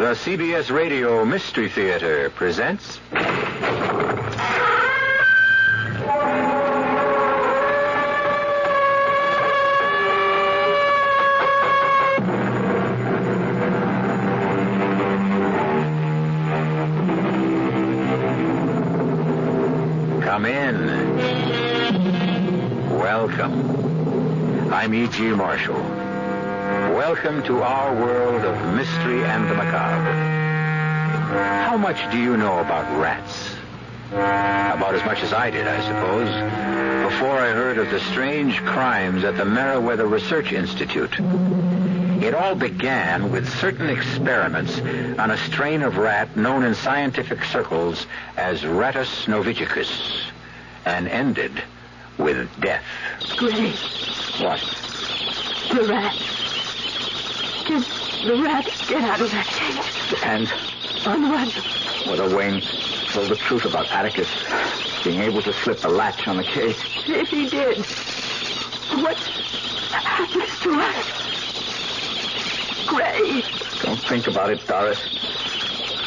The CBS Radio Mystery Theater presents... Come in. Welcome. I'm E.G. Marshall. Welcome to our world of mystery and the macabre. How much do you know about rats? About as much as I did, I suppose, before I heard of the strange crimes at the Meriwether Research Institute. It all began with certain experiments on a strain of rat known in scientific circles as Rattus novicicus, and ended with death. Gray. What? The rat. Did the rat get out of that cage? And? On what? Whether Wayne told the truth about Atticus being able to slip the latch on the cage. If he did, what happens to us? Gray. Don't think about it, Doris.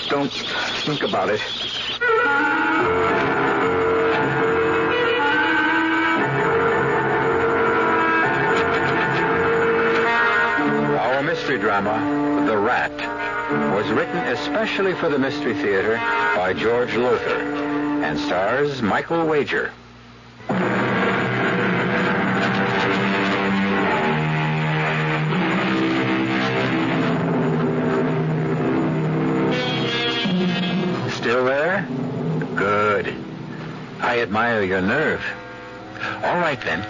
Don't think about it. Our mystery drama, The Rat, was written especially for the Mystery Theater by George Lothar and stars Michael Wager. Still there? Good. I admire your nerve. All right, then.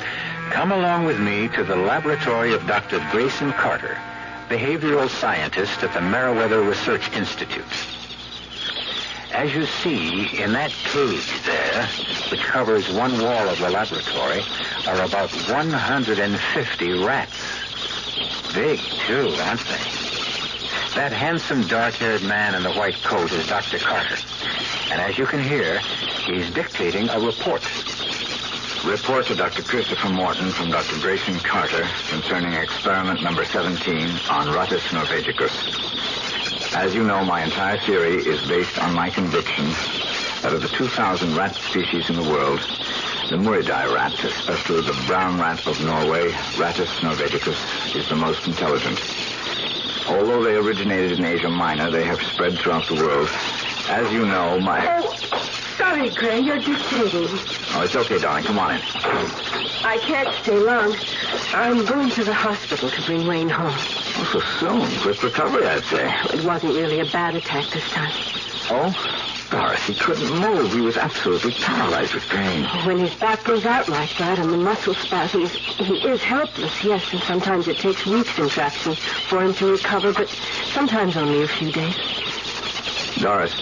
Come along with me to the laboratory of Dr. Grayson Carter, behavioral scientist at the Meriwether Research Institute. As you see, in that cage there, which covers one wall of the laboratory, are about 150 rats. Big, too, aren't they? That handsome, dark-haired man in the white coat is Dr. Carter. And as you can hear, he's dictating a report. Report to Dr. Christopher Morton from Dr. Grayson Carter concerning experiment number 17 on Rattus novicicus. As you know, my entire theory is based on my conviction that of the 2,000 rat species in the world, the Muridae rat, especially the brown rat of Norway, Rattus novicicus, is the most intelligent. Although they originated in Asia Minor, they have spread throughout the world. As you know, Sorry, Gray, you're dictating. Oh, it's okay, darling. Come on in. I can't stay long. I'm going to the hospital to bring Wayne home. Oh, so soon. Quick recovery, I'd say. It wasn't really a bad attack this time. Oh? Doris, he couldn't move. He was absolutely paralyzed with pain. When his back goes out like that and the muscle spasms, he is helpless, yes, and sometimes it takes weeks in traction for him to recover, but sometimes only a few days. Doris,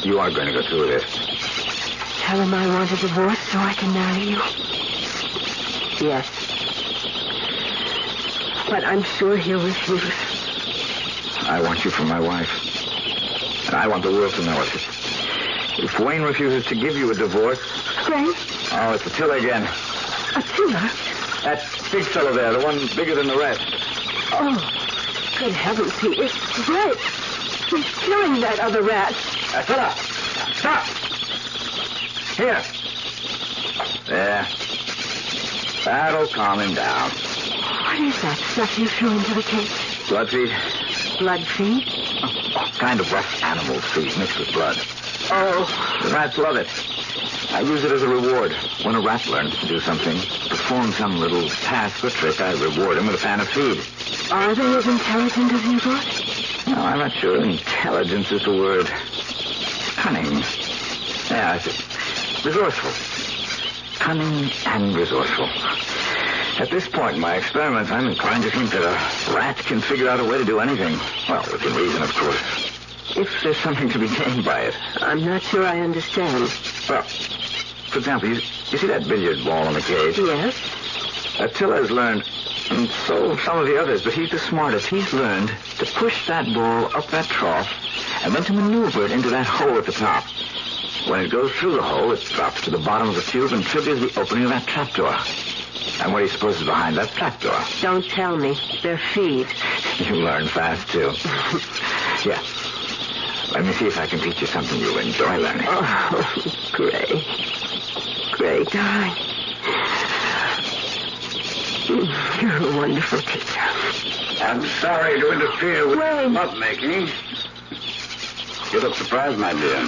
you are going to go through with this. Tell him I want a divorce so I can marry you. Yes. But I'm sure he'll refuse. I want you for my wife. And I want the world to know it. If Wayne refuses to give you a divorce... Gray? Oh, it's Attila again. Attila? That big fellow there, the one bigger than the rest. Oh, good heavens, he is Gray. He's killing that other rat. Attila! Stop! Here. There. That'll calm him down. What is that stuff you threw into the cage? Blood feed? Blood feed? Oh, kind of rough animal feed mixed with blood. Oh. The rats love it. I use it as a reward. When a rat learns to do something, perform some little task or trick, I reward him with a pan of food. Are they as intelligent as you thought? No, I'm not sure intelligence is the word. Cunning. Yeah, I see. Resourceful. Cunning and resourceful. At this point in my experiments, I'm inclined to think that a rat can figure out a way to do anything. Well, within reason, of course. If there's something to be gained by it. I'm not sure I understand. Well, for example, you see that billiard ball in the cage? Yes. Attila has learned, and so have some of the others, but he's the smartest. He's learned to push that ball up that trough and then to maneuver it into that hole at the top. When it goes through the hole, it drops to the bottom of the tube and triggers the opening of that trapdoor. And what do you suppose is behind that trap door? Don't tell me. They're feet. You learn fast, too. Yeah. Let me see if I can teach you something you enjoy learning. Oh, Gray. Gray, darling. You're a wonderful teacher. I'm sorry to interfere with Wayne. lovemaking. You look surprised, my dear.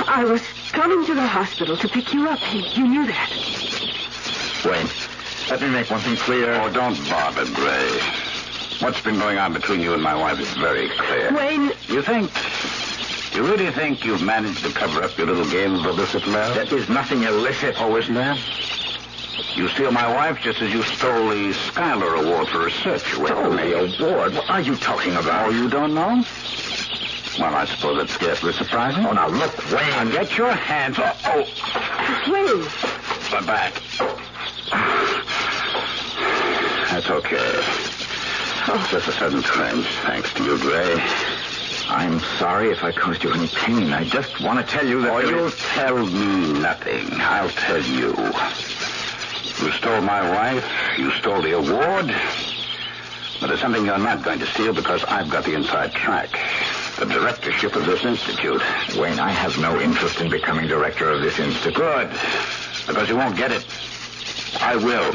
I was coming to the hospital to pick you up. You knew that. Wayne, let me make one thing clear. Oh, don't bother, Gray. What's been going on between you and my wife is very clear. Wayne. You really think you've managed to cover up your little game of illicit love? There is nothing illicit. Oh, isn't there? You steal my wife just as you stole the Schuyler Award for research. Stole the award? What are you talking about? Oh, you don't know? Well, I suppose that's scarcely surprising. Oh, now, look, Wayne. Now, get your hands off. Oh. Wayne. My back. That's okay. Oh, just a sudden twinge, thanks to you, Gray. I'm sorry if I caused you any pain. I just want to tell you that... Oh, you'll tell me nothing. I'll tell you. You stole my wife. You stole the award. But there's something you're not going to steal because I've got the inside track. The directorship of this institute. Wayne, I have no interest in becoming director of this institute. Good. Because you won't get it. I will.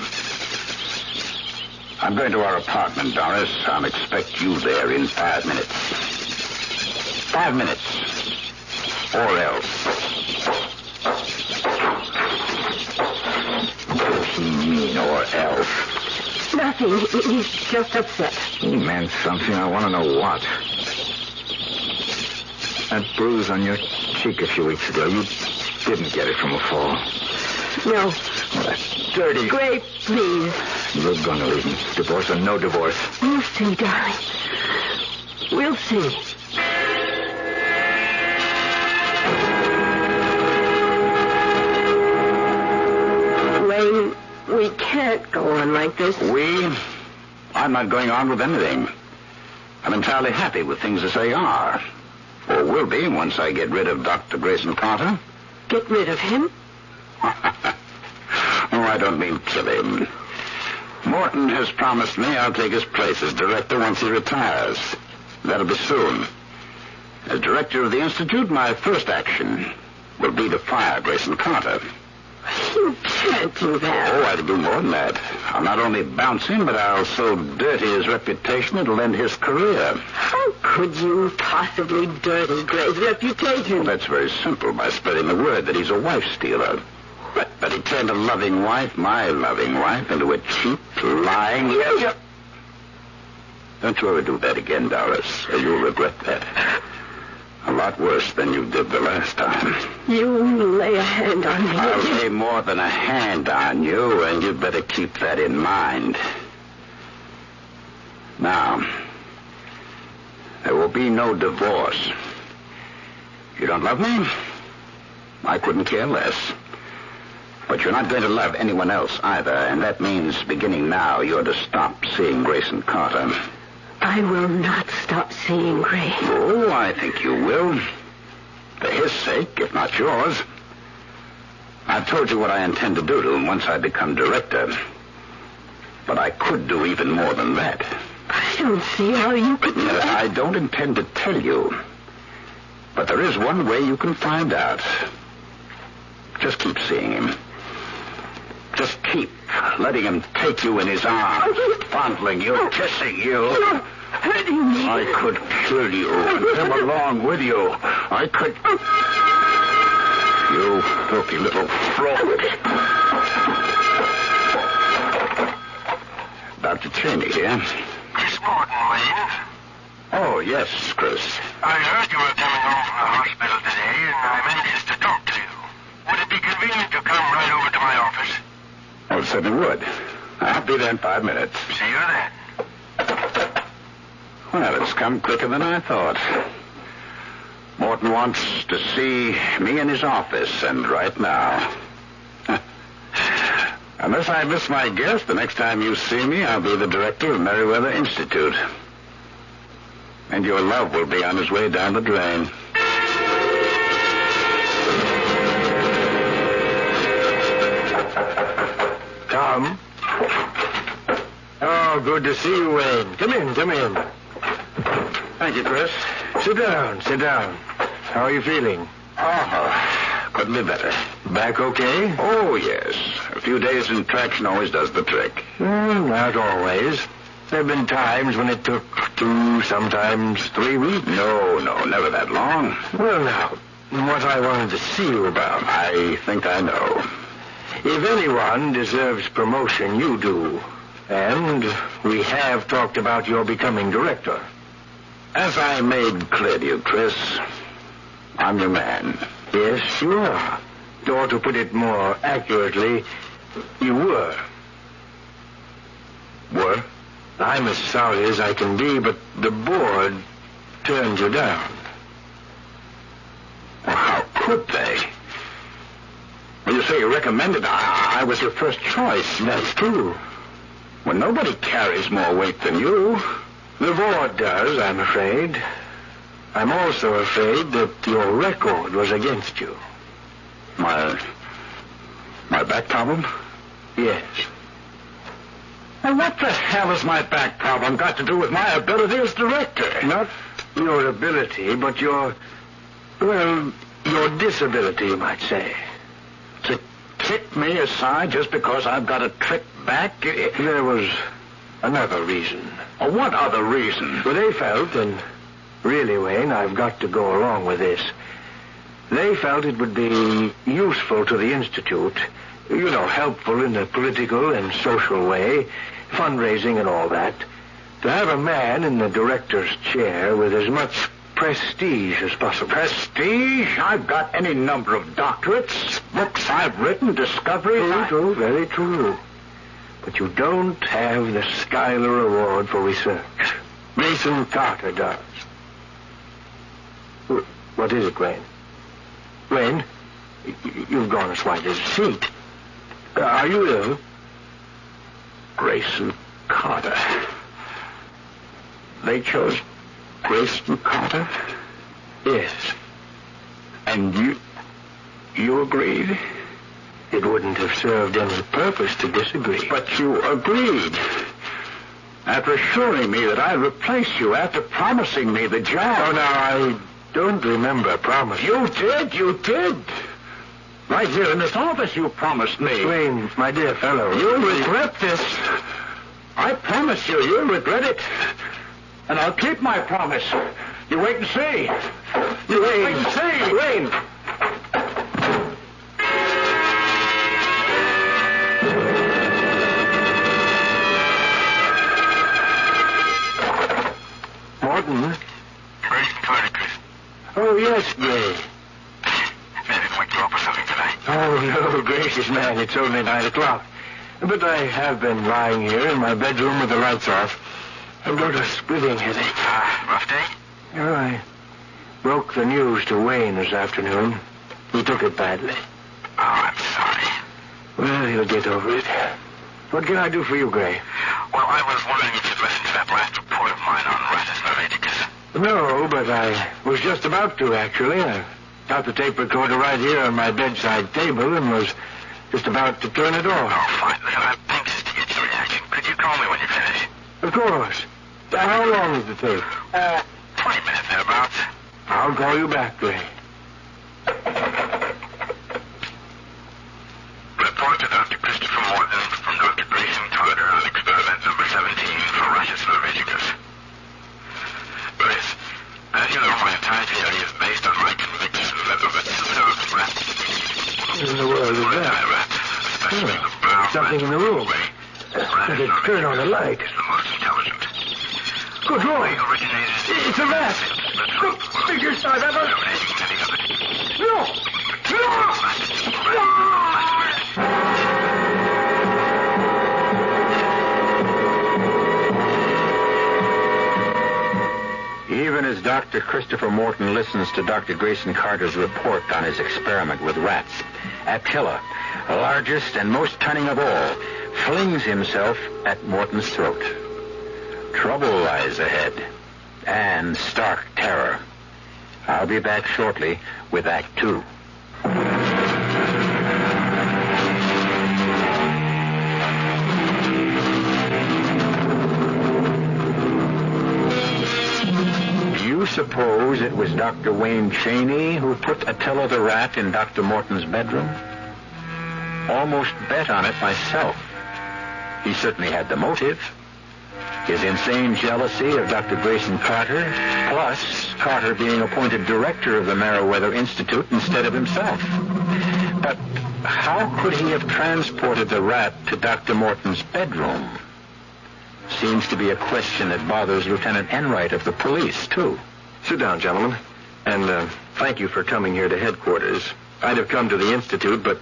I'm going to our apartment, Doris. I'll expect you there in 5 minutes. 5 minutes. Or else. What does he mean, or else? Nothing. He's just upset. He meant something. I want to know what. That bruise on your cheek a few weeks ago, you didn't get it from a fall. No. Well, that's dirty. Gray, please. You're going to leave me. Divorce or no divorce. We'll see, darling. We'll see. Wayne, we can't go on like this. I'm not going on with anything. I'm entirely happy with things as they are. Or will be once I get rid of Dr. Grayson Carter. Get rid of him? Oh, I don't mean kill him. Morton has promised me I'll take his place as director once he retires. That'll be soon. As director of the Institute, my first action will be to fire Grayson Carter. You can't do that. Oh, I'll do more than that. I'll not only bounce him, but I'll so dirty his reputation it'll end his career. How could you possibly dirty Gray's reputation? Well, that's very simple, by spreading the word that he's a wife stealer. But he turned a loving wife, my loving wife, into a cheap, lying... Don't you ever do that again, Doris, or you'll regret that. A lot worse than you did the last time. You lay a hand on me. I'll lay more than a hand on you, and you'd better keep that in mind. Now, there will be no divorce. You don't love me? I couldn't care less. But you're not going to love anyone else either, and that means beginning now you're to stop seeing Grayson Carter. I will not stop seeing Gray. Oh, I think you will. For his sake, if not yours. I've told you what I intend to do to him once I become director. But I could do even more than that. I don't see how you could... I don't intend to tell you. But there is one way you can find out. Just keep seeing him. Just keep letting him take you in his arms, fondling you, kissing you. You're hurting me. I could kill you and him along with you. I could... You filthy little fraud. Dr. Cheney here. Miss Morton, Wayne. Oh, yes, Chris. I heard you were coming home from the hospital today, and I'm anxious to talk to you. Would it be convenient to come right over to my office? Oh, it certainly would. I'll be there in 5 minutes. See you then. Well, it's come quicker than I thought. Morton wants to see me in his office, and right now. Unless I miss my guess, the next time you see me, I'll be the director of Meriwether Institute. And your love will be on his way down the drain. come. Oh, good to see you, Wayne. Come in. Thank you, Chris. Sit down. How are you feeling? Oh, couldn't be better. Back okay? Oh, yes. A few days in traction always does the trick. Not always. There have been times when it took 2, sometimes 3 weeks. No, never that long. Well, now, what I wanted to see you about. I think I know. If anyone deserves promotion, you do. And we have talked about your becoming director. As I made clear to you, Chris, I'm your man. Yes, you are. Or to put it more accurately, you were. Were? I'm as sorry as I can be, but the board turned you down. Well, how could they? Well, you say you recommended I was your first choice. That's true. Well, nobody carries more weight than you. The board does, I'm afraid. I'm also afraid that your record was against you. My back problem? Yes. And what the hell has my back problem got to do with my ability as director? Not your ability, but your disability, you might say. To kick me aside just because I've got a trick back? There was another reason. Oh, what other reason? Well, they felt, and really, Wayne, I've got to go along with this. They felt it would be useful to the Institute, helpful in a political and social way, fundraising and all that, to have a man in the director's chair with as much prestige as possible. Prestige? I've got any number of doctorates, books I've written, discoveries. True, very true. But you don't have the Schuyler Award for research. Grayson Carter does. What is it, Wayne? Wayne, you've gone as white as a sheet. Are you ill? Grayson Carter. They chose Grayson Carter? Yes. And you agreed? It wouldn't have served any purpose to disagree. But you agreed. After assuring me that I'd replace you, after promising me the job. Oh, now, I don't remember promising. You did. Right here in this office you promised me. Wayne, my dear fellow. You'll regret this. I promise you'll regret it. And I'll keep my promise. You wait and see. You wait and see. Wayne. Morton? Grayson Carter, Chris. Oh, yes, Gray. Man, didn't wake you up or something today. Oh, no, gracious man, it's only 9 o'clock. But I have been lying here in my bedroom with the lights off. I've got a splitting headache. Rough day? Oh, I broke the news to Wayne this afternoon. He took it badly. Oh, I'm sorry. Well, he'll get over it. What can I do for you, Gray? Well, I was wondering if you'd listened to that last report of mine on Russ's Norvegicus. No, but I was just about to, actually. I got the tape recorder right here on my bedside table and was just about to turn it off. Oh, fine. Listen, I'm anxious to get your reaction. Could you call me when you finish? Of course. How long is the tape? 20 minutes, thereabouts. I'll call you back, Gray. Report to Dr. Christopher Morton from Dr. Grayson Carter on experiment number 17 for Russ's Norvegicus. Chris, as you know, my entire theory is based on my conviction that the observed rats... What in the world is that? Especially the brown Something in the room. Turn on the light. is the most intelligent. Good Lord. They originated... It's a rat. The biggest I've ever... Eliminating many other... No! Even as Dr. Christopher Morton listens to Dr. Grayson Carter's report on his experiment with rats, Attila, the largest and most cunning of all, flings himself at Morton's throat. Trouble lies ahead, and stark terror. I'll be back shortly with Act 2. suppose it was Dr. Wayne Cheney who put Attila the rat in Dr. Morton's bedroom? Almost bet on it myself. He certainly had the motive. His insane jealousy of Dr. Grayson Carter, plus Carter being appointed director of the Meriwether Institute instead of himself. But how could he have transported the rat to Dr. Morton's bedroom? Seems to be a question that bothers Lieutenant Enright of the police, too. Sit down, gentlemen. And thank you for coming here to headquarters. I'd have come to the Institute, but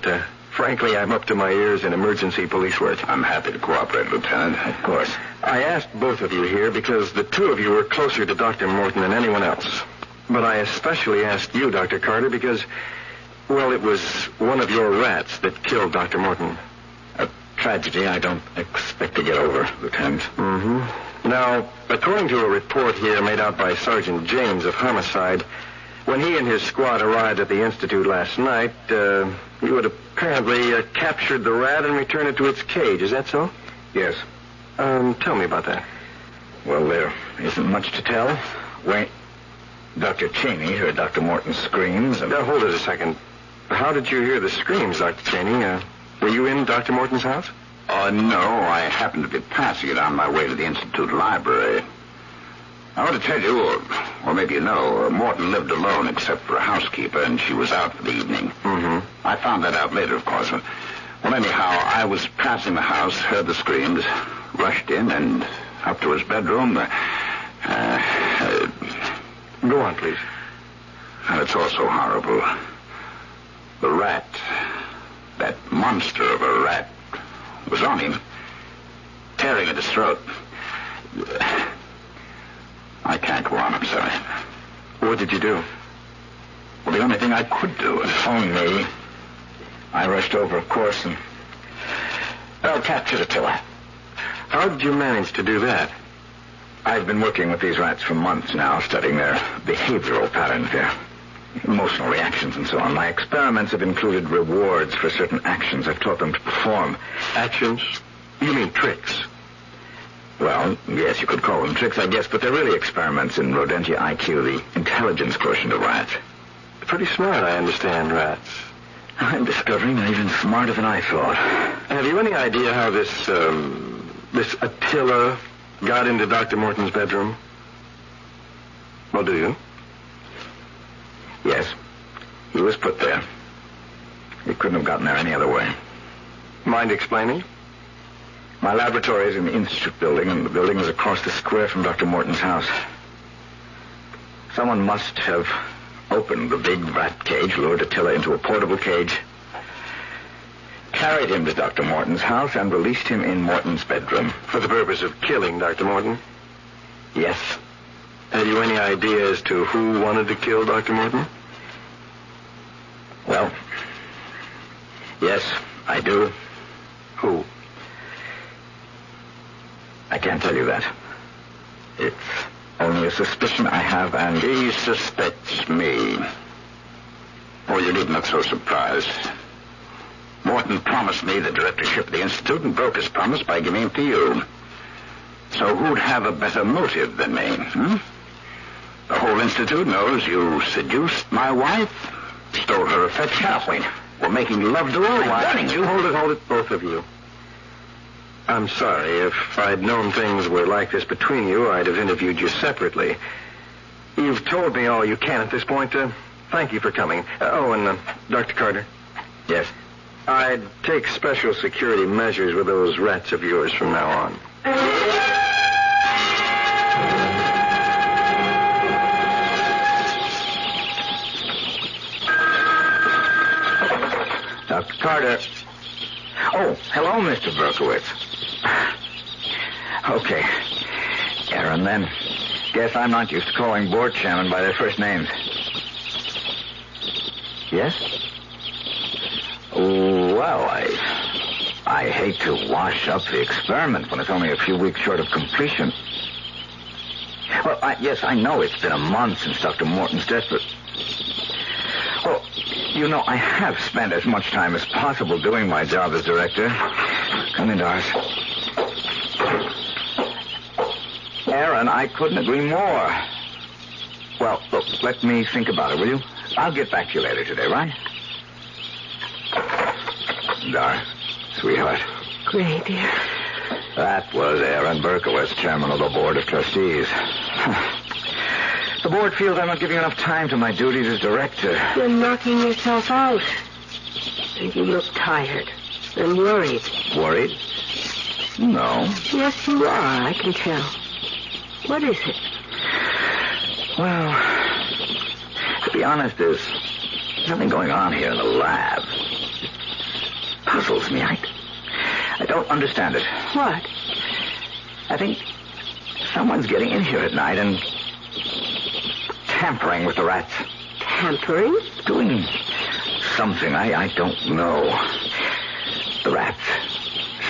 frankly, I'm up to my ears in emergency police work. I'm happy to cooperate, Lieutenant. Of course. I asked both of you here because the two of you were closer to Dr. Morton than anyone else. But I especially asked you, Dr. Carter, because, well, it was one of your rats that killed Dr. Morton. A tragedy I don't expect to get over, Lieutenant. Mm-hmm. Now, according to a report here made out by Sergeant James of Homicide, when he and his squad arrived at the Institute last night, you had apparently captured the rat and returned it to its cage. Is that so? Yes. Tell me about that. Well, there isn't much to tell. Dr. Cheney heard Dr. Morton's screams and... Now, hold it a second. How did you hear the screams, Dr. Cheney? Were you in Dr. Morton's house? No, I happened to be passing it on my way to the Institute library. I want to tell you, or maybe you know, Morton lived alone except for a housekeeper, and she was out for the evening. Mm-hmm. I found that out later, of course. Well, anyhow, I was passing the house, heard the screams, rushed in, and up to his bedroom. Go on, please. And it's also horrible. The rat, that monster of a rat, was on him, tearing at his throat. I can't go on, I'm sorry. What did you do? Well, the only thing I could do was phone me. I rushed over, of course, and captured Attila. How did you manage to do that? I've been working with these rats for months now, studying their behavioral patterns, their emotional reactions, and so on. My experiments have included rewards for certain actions I've taught them to perform. Actions? You mean tricks? Well, yes, you could call them tricks, I guess, but they're really experiments in Rodentia IQ, the intelligence quotient of rats. Pretty smart, I understand, rats. I'm discovering they're even smarter than I thought. Have you any idea how this Attila got into Dr. Morton's bedroom? Well, do you? Yes. He was put there. He couldn't have gotten there any other way. Mind explaining? My laboratory is in the Institute building, and the building is across the square from Dr. Morton's house. Someone must have opened the big rat cage, lured Attila into a portable cage, carried him to Dr. Morton's house, and released him in Morton's bedroom. For the purpose of killing Dr. Morton? Yes. Have you any idea as to who wanted to kill Dr. Morton? Well, yes, I do. Who? I can't tell you that. It's only a suspicion I have, and... He suspects me. Oh, you needn't look so surprised. Morton promised me the directorship of the Institute and broke his promise by giving it to you. So who'd have a better motive than me, The whole Institute knows you seduced my wife, stole her affection, were making love to her while... You hold it, both of you. I'm sorry. If I'd known things were like this between you, I'd have interviewed you separately. You've told me all you can at this point. Thank you for coming. Dr. Carter? Yes? I'd take special security measures with those rats of yours from now on. Dr. Carter. Oh, hello, Mr. Berkowitz. Okay. Aaron, then. Guess I'm not used to calling board chairmen by their first names. Yes? Well, I hate to wash up the experiment when it's only a few weeks short of completion. Well, yes, I know it's been a month since Dr. Morton's death, but... Well, you know, I have spent as much time as possible doing my job as director. Come in, Doris. Aaron, I couldn't agree more. Well, look, let me think about it, will you? I'll get back to you later today, right? Doris, sweetheart. Gray, dear. That was Aaron Berkowitz, chairman of the Board of Trustees. The board feels I'm not giving enough time to my duties as director. You're knocking yourself out. And you look tired and worried. Worried? No. Yes, you are. I can tell. What is it? Well, to be honest, there's something going on here in the lab. It puzzles me. I don't understand it. What? I think someone's getting in here at night and tampering with the rats. Tampering? Doing something I don't know. The rats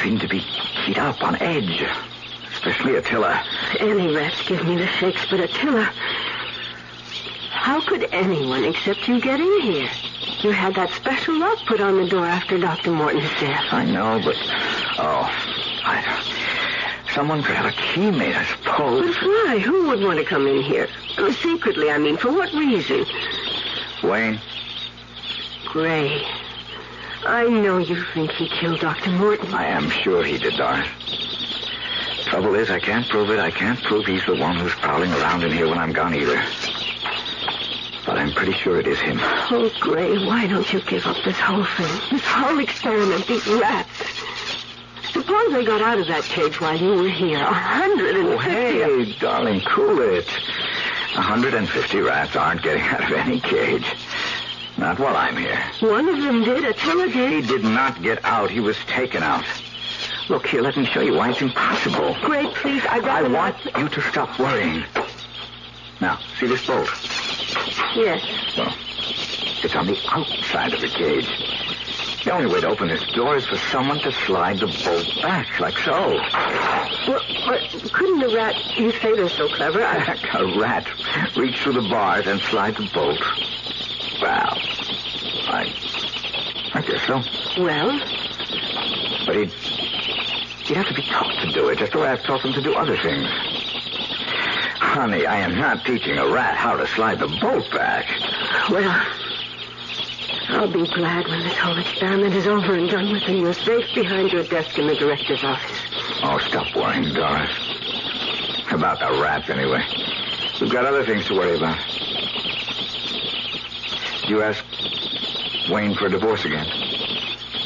seem to be keyed up on edge, especially Attila. Any rats give me the shakes, but Attila... How could anyone except you get in here? You had that special lock put on the door after Dr. Morton's death. I know, but... Someone could have a key made, I suppose. But why? Who would want to come in here? Secretly, I mean. For what reason? Wayne? Gray. I know you think he killed Dr. Morton. I am sure he did, Doris. Trouble is, I can't prove it. I can't prove he's the one who's prowling around in here when I'm gone either. But I'm pretty sure it is him. Oh, Gray, why don't you give up this whole thing? This whole experiment, these rats. Suppose they got out of that cage while you were here. 150. Oh, hey, darling, cool it. 150 rats aren't getting out of any cage. Not while I'm here. One of them did. Attila did. He did not get out. He was taken out. Look, here, let me show you why it's impossible. Gray, please, I want you to stop worrying. Now, see this bolt? Yes. Well, it's on the outside of the cage. The only way to open this door is for someone to slide the bolt back, like so. Well, couldn't a rat... You say they're so clever. A rat reach through the bars and slide the bolt. Well, I guess so. Well? But he'd have to be taught to do it, just the way I've taught them to do other things. Honey, I am not teaching a rat how to slide the bolt back. Well, I'll be glad when this whole experiment is over and done with and you're safe behind your desk in the director's office. Oh, stop worrying, Doris. About the rats, anyway. We've got other things to worry about. Did you ask Wayne for a divorce again?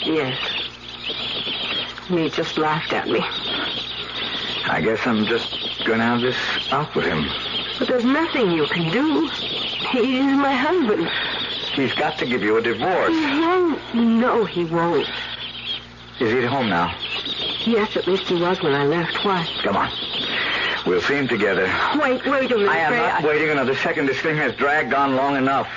Yes. He just laughed at me. I guess I'm just going to have this out with him. But there's nothing you can do. He is my husband. He's got to give you a divorce. He won't. No, he won't. Is he at home now? Yes, at least he was when I left. Why? Come on. We'll see him together. Wait a minute. I am not waiting another second. This thing has dragged on long enough.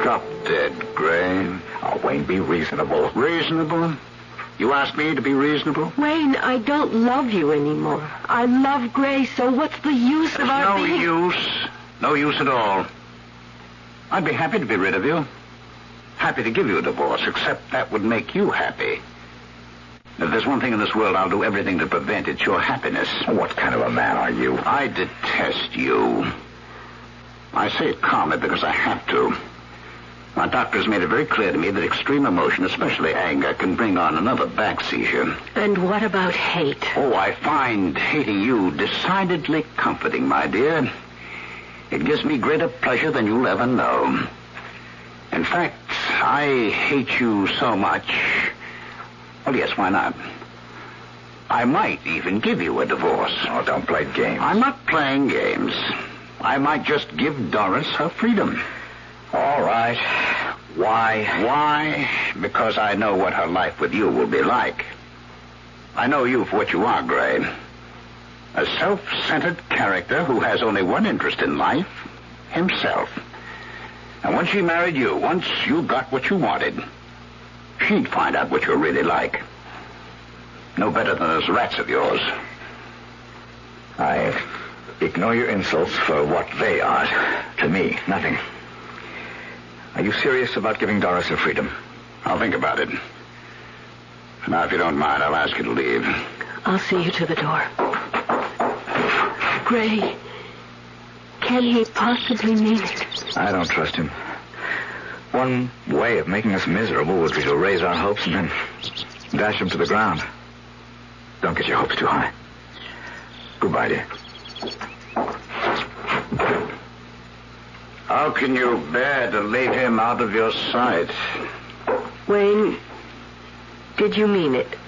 Drop dead, Gray. Oh, Wayne, be reasonable. Reasonable? You ask me to be reasonable? Wayne, I don't love you anymore. I love Gray, so what's the use of our No being... use. No use at all. I'd be happy to be rid of you. Happy to give you a divorce, except that would make you happy. If there's one thing in this world I'll do everything to prevent, it's your happiness. What kind of a man are you? I detest you. I say it calmly because I have to. My doctor has made it very clear to me that extreme emotion, especially anger, can bring on another back seizure. And what about hate? Oh, I find hating you decidedly comforting, my dear. It gives me greater pleasure than you'll ever know. In fact, I hate you so much. Well, yes, why not? I might even give you a divorce. Oh, don't play games. I'm not playing games. I might just give Doris her freedom. All right. Why? Why? Because I know what her life with you will be like. I know you for what you are, Gray. A self-centered character who has only one interest in life, himself. And once she married you, once you got what you wanted, she'd find out what you're really like. No better than those rats of yours. I ignore your insults for what they are. To me, nothing. Are you serious about giving Doris her freedom? I'll think about it. Now, if you don't mind, I'll ask you to leave. I'll see you to the door. Gray, can he possibly mean it? I don't trust him. One way of making us miserable would be to raise our hopes and then dash them to the ground. Don't get your hopes too high. Goodbye, dear. How can you bear to leave him out of your sight? Wayne, did you mean it?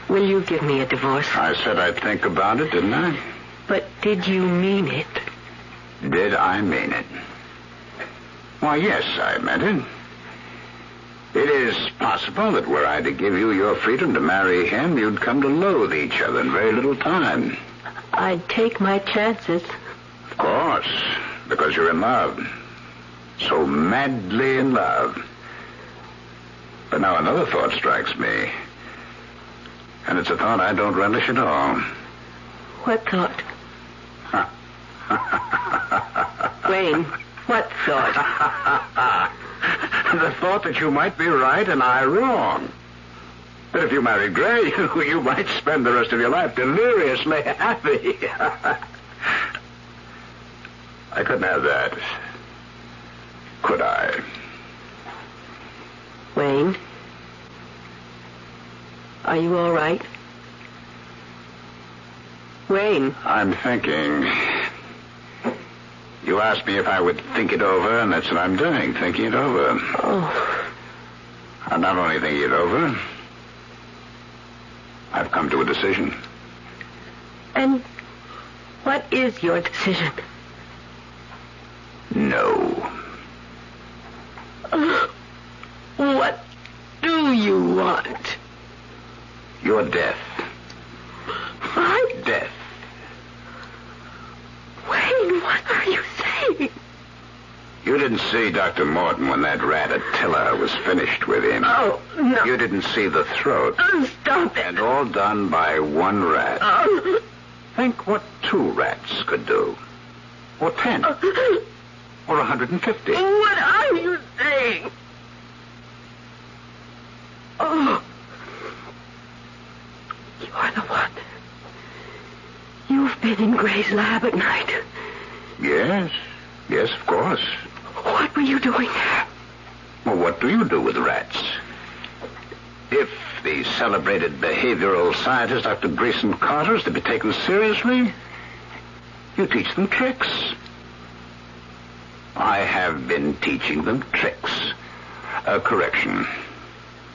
Will you give me a divorce? I said I'd think about it, didn't I? But did you mean it? Did I mean it? Why, yes, I meant it. It is possible that were I to give you your freedom to marry him, you'd come to loathe each other in very little time. I'd take my chances. Of course, because you're in love. So madly in love. But now another thought strikes me. And it's a thought I don't relish at all. What thought? Wayne, what thought? The thought that you might be right and I wrong. That if you married Gray, you might spend the rest of your life deliriously happy. I couldn't have that. Could I? Wayne, are you all right? Wayne. I'm thinking. You asked me if I would think it over, and that's what I'm doing, thinking it over. Oh. I'm not only thinking it over, I've come to a decision. And what is your decision? No. What do you want? Your death. My Death. Wayne, what are you saying? You didn't see Dr. Morton when that rat Attila was finished with him. Oh, no. You didn't see the throat. Stop it. And all done by one rat. Think what 2 rats could do. Or 10. Or 150. What are you saying? Oh. You're the one. You've been in Gray's lab at night. Yes. Yes, of course. What were you doing there? Well, what do you do with rats? If the celebrated behavioral scientist Dr. Grayson Carter is to be taken seriously, you teach them tricks. I have been teaching them tricks. Correction.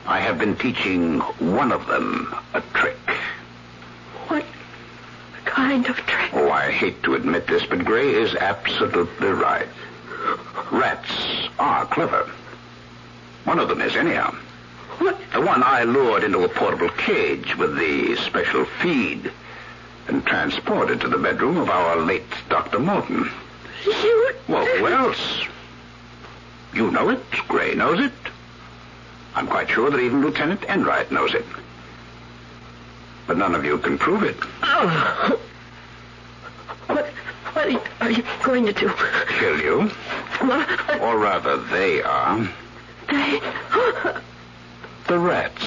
I have been teaching one of them a trick. What kind of trick? Oh, I hate to admit this, but Gray is absolutely right. Rats are clever. One of them is, anyhow. What? The one I lured into a portable cage with the special feed and transported to the bedroom of our late Dr. Morton. You... Well, who else? You know it. Gray knows it. I'm quite sure that even Lieutenant Enright knows it. But none of you can prove it. Oh. What are you going to do? Kill you. Or rather, they are. They... The rats.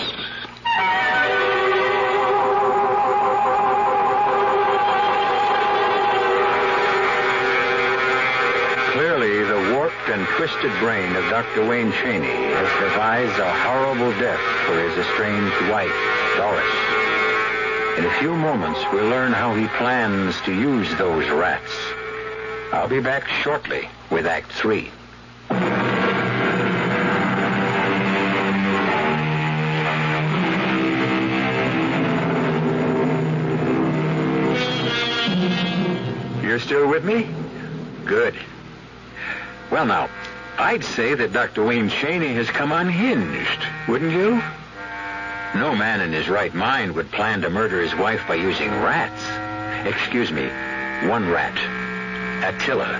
Clearly, the warped and twisted brain of Dr. Wayne Cheney has devised a horrible death for his estranged wife, Doris. In a few moments, we'll learn how he plans to use those rats. I'll be back shortly with Act 3. You're still with me? Good. Well, now, I'd say that Dr. Wayne Cheney has come unhinged, wouldn't you? No man in his right mind would plan to murder his wife by using rats. Excuse me, one rat. Attila.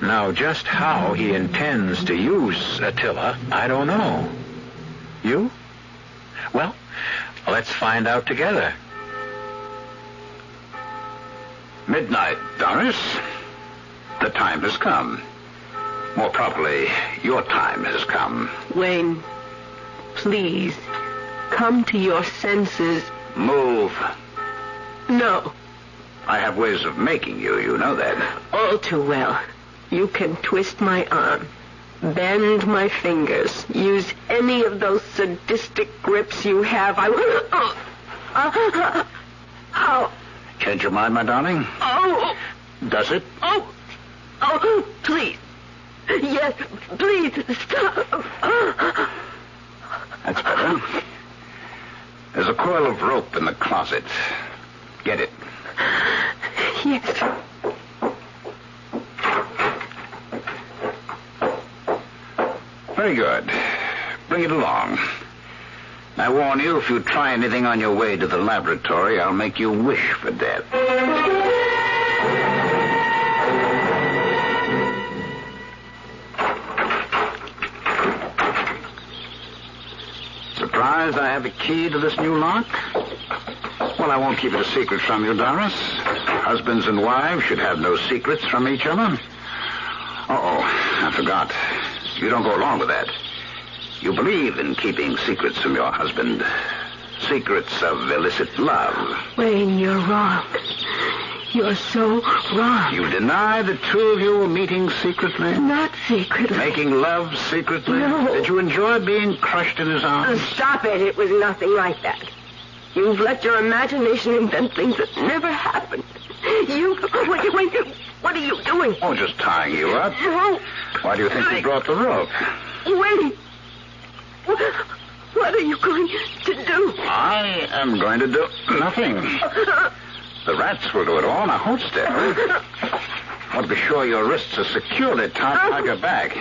Now, just how he intends to use Attila, I don't know. You? Well, let's find out together. Midnight, Doris. The time has come. More properly, your time has come. Wayne, please, come to your senses. Move. No. I have ways of making you. You know that. All too well. You can twist my arm, bend my fingers, use any of those sadistic grips you have. I will... Ow. Change your mind, my darling? Oh. Does it? Oh, please. Yes, please, stop. That's better. There's a coil of rope in the closet. Get it. Yes. Very good. Bring it along. I warn you, if you try anything on your way to the laboratory, I'll make you wish for death. Surprised I have a key to this new lock? Well, I won't keep it a secret from you, Doris. Husbands and wives should have no secrets from each other. Uh-oh, I forgot. You don't go along with that. You believe in keeping secrets from your husband. Secrets of illicit love. Wayne, you're wrong. You're so wrong. You deny the two of you were meeting secretly? Not secretly. Making love secretly? No. Did you enjoy being crushed in his arms? Stop it. It was nothing like that. You've let your imagination invent things that never happened. Wait, what are you doing? Oh, just tying you up. No. Why do you think you brought the rope? Wait. What are you going to do? I am going to do nothing. The rats will do it all. Now, hold still. I want to be sure your wrists are securely tied behind your back.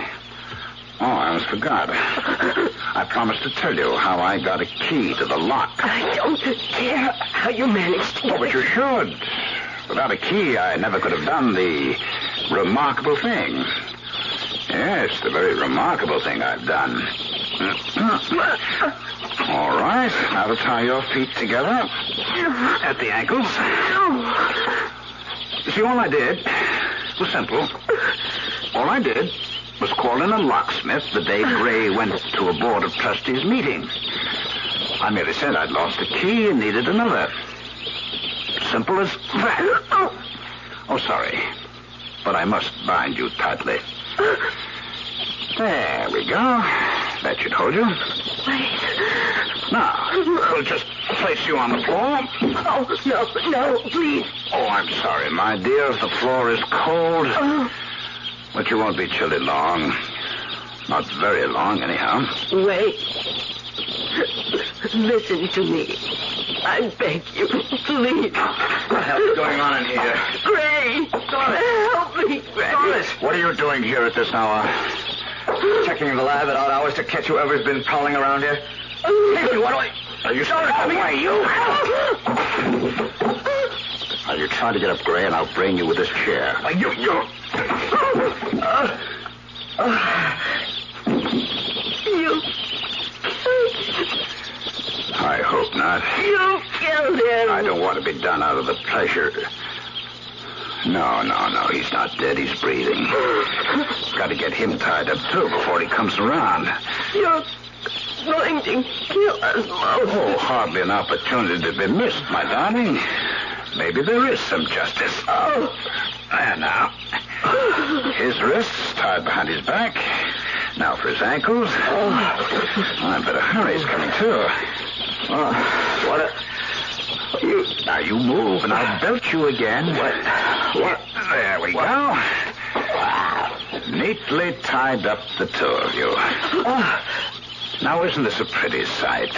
Oh, I almost forgot. I promised to tell you how I got a key to the lock. I don't care how you managed to get Oh, but you should. Without a key, I never could have done the remarkable thing. Yes, the very remarkable thing I've done. All right, now to tie your feet together at the ankles. You see, all I did was simple. All I did was call in a locksmith the day Gray went to a Board of Trustees meeting. I merely said I'd lost a key and needed another. Simple as that. Oh, sorry. But I must bind you tightly. There we go. That should hold you. Wait. Now, we'll just place you on the floor. Oh, no, please. Oh, I'm sorry, my dear, if the floor is cold. Oh. But you won't be chilly long. Not very long, anyhow. Wait. Listen to me. I beg you, please. What the hell's going on in here? Gray, help me. Doris, what are you doing here at this hour? Checking the lab at odd hours to catch whoever's been prowling around here. Hey, what do I... Are you sorry? Away, you! Now, you try to get up, Gray, and I'll brain you with this chair. You... You... I hope not. You killed him. I don't want to be done out of the pleasure. No, he's not dead. He's breathing. Got to get him tied up, too, before he comes around. You're going to kill us both. Oh, hardly an opportunity to be missed, my darling. Maybe there is some justice. Oh. There now. His wrists tied behind his back. Now for his ankles. I better hurry. He's coming, too. Now you move, and I'll belt you again. What? There we go. Neatly tied up, the two of you. Now, isn't this a pretty sight?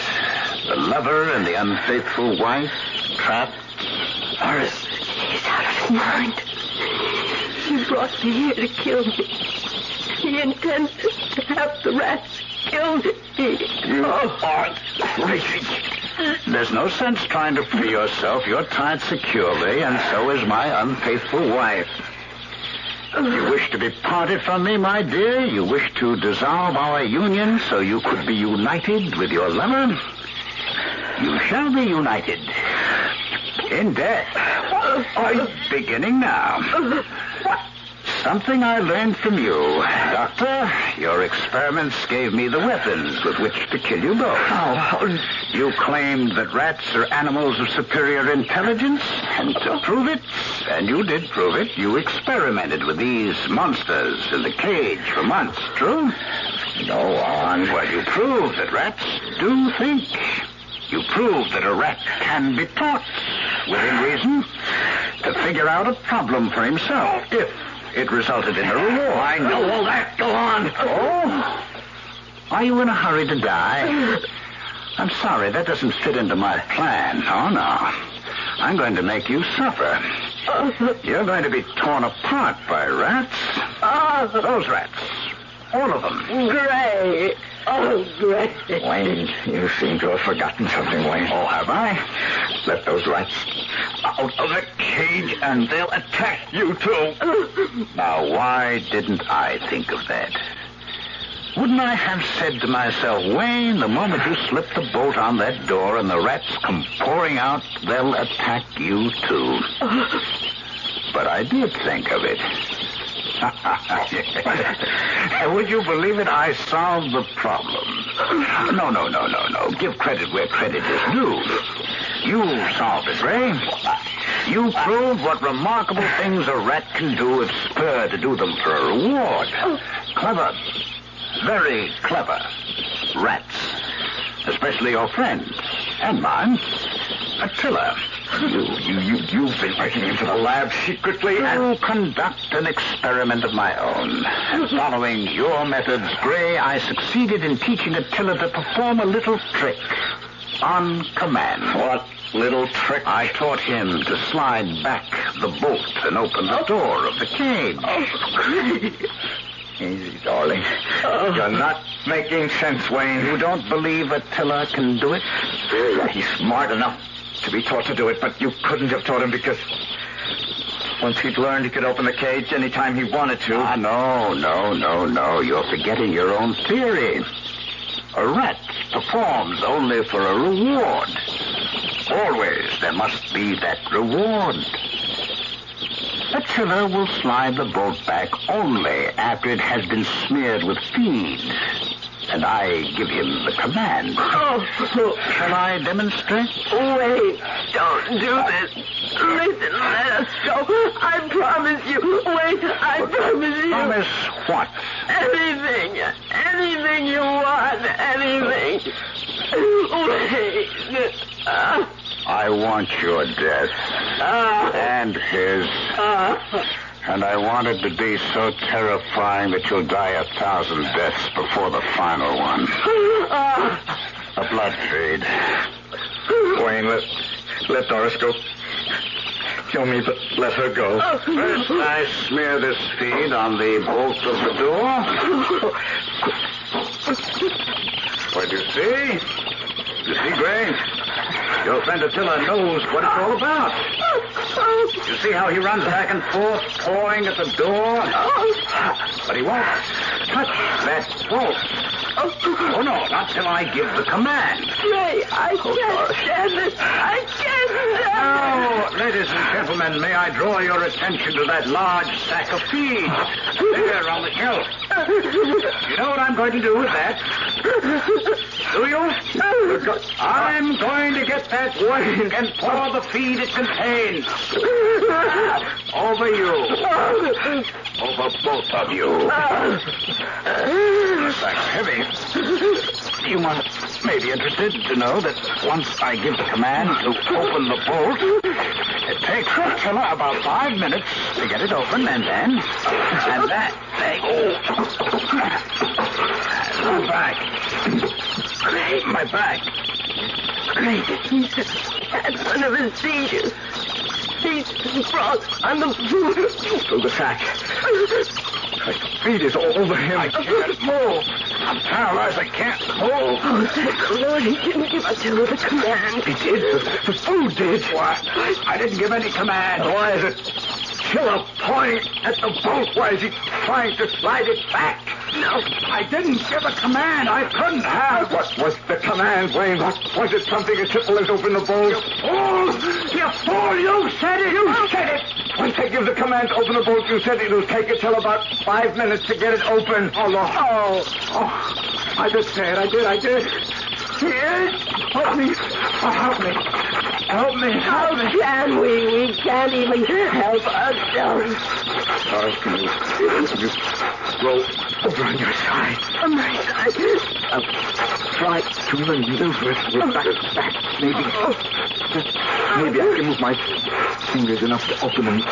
The lover and the unfaithful wife trapped. Horace, he's out of his mind. He brought me here to kill me. He intends to have the rats kill me. You are crazy. There's no sense trying to free yourself. You're tied securely, and so is my unfaithful wife. You wish to be parted from me, my dear? You wish to dissolve our union so you could be united with your lover? You shall be united. In death. Beginning now. something I learned from you. Doctor, your experiments gave me the weapons with which to kill you both. You claimed that rats are animals of superior intelligence, and to prove it, and you did prove it, you experimented with these monsters in the cage for months, true? Go on. Well, you proved that rats do think. You proved that a rat can be taught, within reason, to figure out a problem for himself, if it resulted in a reward. I know all that. Go on. Oh? Are you in a hurry to die? I'm sorry, that doesn't fit into my plan. Oh, no. I'm going to make you suffer. You're going to be torn apart by rats. Those rats. All of them. Gray. Oh, Gray. Wayne, you seem to have forgotten something, Wayne. Oh, have I? Let those rats out of the cage and they'll attack you too. Now, why didn't I think of that? Wouldn't I have said to myself, Wayne, the moment you slip the bolt on that door and the rats come pouring out, they'll attack you too. But I did think of it. Would you believe it? I solved the problem. No. Give credit where credit is due. You solved it, Ray. You proved what remarkable things a rat can do if spurred to do them for a reward. Clever. Very clever. Rats. Especially your friends. And mine. Attila. You've been breaking into the lab secretly and conduct an experiment of my own. And following your methods, Gray, I succeeded in teaching Attila to perform a little trick. On command. What little trick? I taught him to slide back the bolt and open the door of the cage. Easy, darling. You're not making sense, Wayne. You don't believe Attila can do it? He's smart enough to be taught to do it, but you couldn't have taught him because once he'd learned he could open the cage anytime he wanted to. No. You're forgetting your own theory. A rat performs only for a reward. Always there must be that reward. Attila will slide the bolt back only after it has been smeared with feed. And I give him the command. Shall I demonstrate? Wait, don't do this. Listen, let us go. I promise you. Wait, I promise you. Promise what? Anything. Anything you want. Anything. Wait. I want your death. And his. And I want it to be so terrifying that you'll die 1,000 deaths before the final one. A blood feed. Wayne, let Doris go. Kill me, but let her go. First, I smear this feed on the bolt of the door. What do you see? You see, Gray? Your friend Attila knows what it's all about. You see how he runs back and forth, pawing at the door? But he won't touch that bolt. Oh, no, not till I give the command. Ray, I can't stand this. I can't stand it. Now, ladies and gentlemen, may I draw your attention to that large sack of feed there on the shelf. You know what I'm going to do with that? Do you? I'm going to get that wing and pour the feed it contains. Over you. Over both of you. The sack's heavy. You may be interested to know that once I give the command to open the bolt, it takes Attila about 5 minutes to get it open, and that my back. My back. Great. That's one of his seizures. He's brought on the floor. Through the sack. My feet is all over him. I can't move. I'm paralyzed. I can't move. Oh, thank the Lord, he didn't give Attila the command. He did. The food did. What? I didn't give any command. Why is it Attila pointing at the bolt? Why is he trying to slide it back? No, I didn't give a command. I couldn't have. What was the command, Wayne? What was it? Something as simple as open the bolt? You fool! You said it! You said it! Once I give give the command to open the bolt. You said it'll take it till about 5 minutes to get it open. Oh, Lord. Oh, I did say it. I did. Here. Help me. Oh, help me. Help me. How can we? We can't even help ourselves. Doris, can you roll over on your side? On my side. Try to maneuver it back. Maybe I can move my fingers enough to open and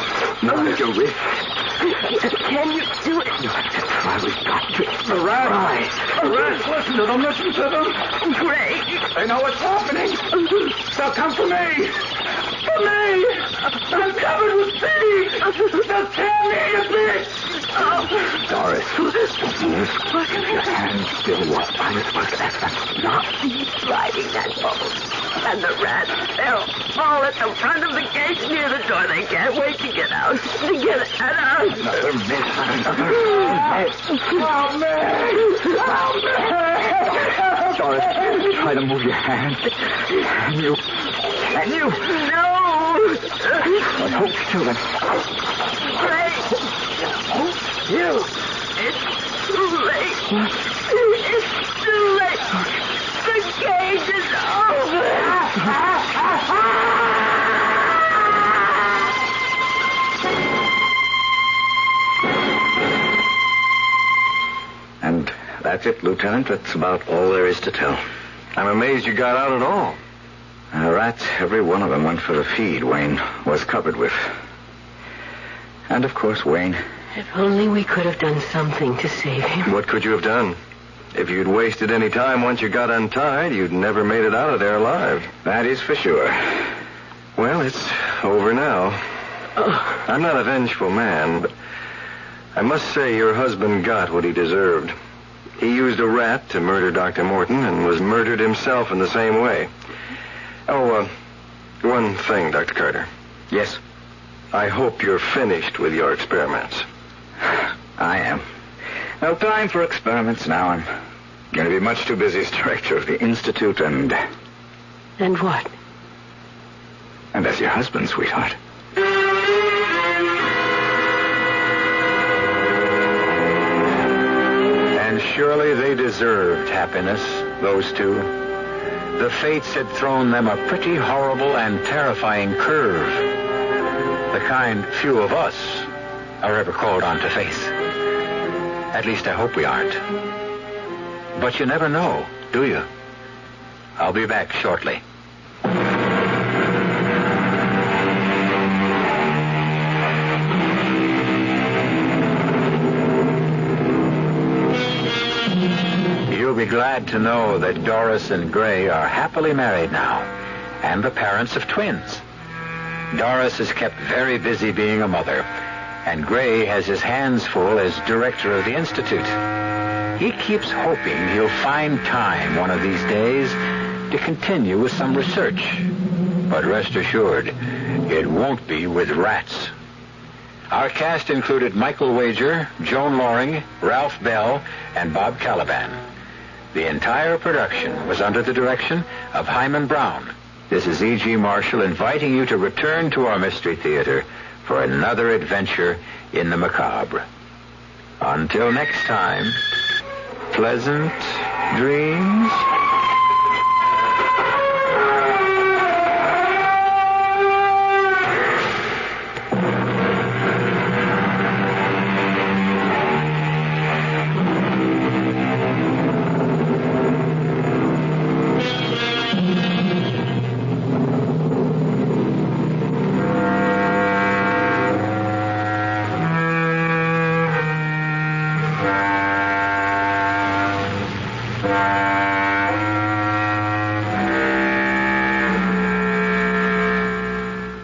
not your wrist. Can you do it? You have to try. We've got to. The rats. Listen to them. Gray. They know what's happening. They'll come for me. For me. I'm covered with seeds. They'll tear me to bits. Doris, keep your hands still while I was not Sliding that bolt. And the rats, they'll all at the front of the gate near the door. They can't wait to get out. To get at us. Another miss. Help me. Doris, try to move your hands. Can you? No. I hope so. Great. You. It's too late. It's too late. The cage is over. And that's it, Lieutenant. That's about all there is to tell. I'm amazed you got out at all. The rats, every one of them went for the feed Wayne was covered with. And, of course, Wayne. If only we could have done something to save him. What could you have done? If you'd wasted any time once you got untied, you'd never made it out of there alive. That is for sure. Well, it's over now. I'm not a vengeful man, but I must say your husband got what he deserved. He used a rat to murder Dr. Morton and was murdered himself in the same way. Oh, one thing, Dr. Carter. Yes? I hope you're finished with your experiments. I am. No time for experiments now. I'm going to be much too busy as director of the Institute and... And what? And as your husband, sweetheart. And surely they deserved happiness, those two. The fates had thrown them a pretty horrible and terrifying curve. The kind few of us are ever called on to face. At least I hope we aren't. But you never know, do you? I'll be back shortly. You'll be glad to know that Doris and Gray are happily married now, and the parents of twins. Doris is kept very busy being a mother, and Gray has his hands full as director of the Institute. He keeps hoping he'll find time one of these days to continue with some research. But rest assured, it won't be with rats. Our cast included Michael Wager, Joan Loring, Ralph Bell, and Bob Caliban. The entire production was under the direction of Hyman Brown. This is E.G. Marshall inviting you to return to our Mystery Theater for another adventure in the macabre. Until next time, pleasant dreams.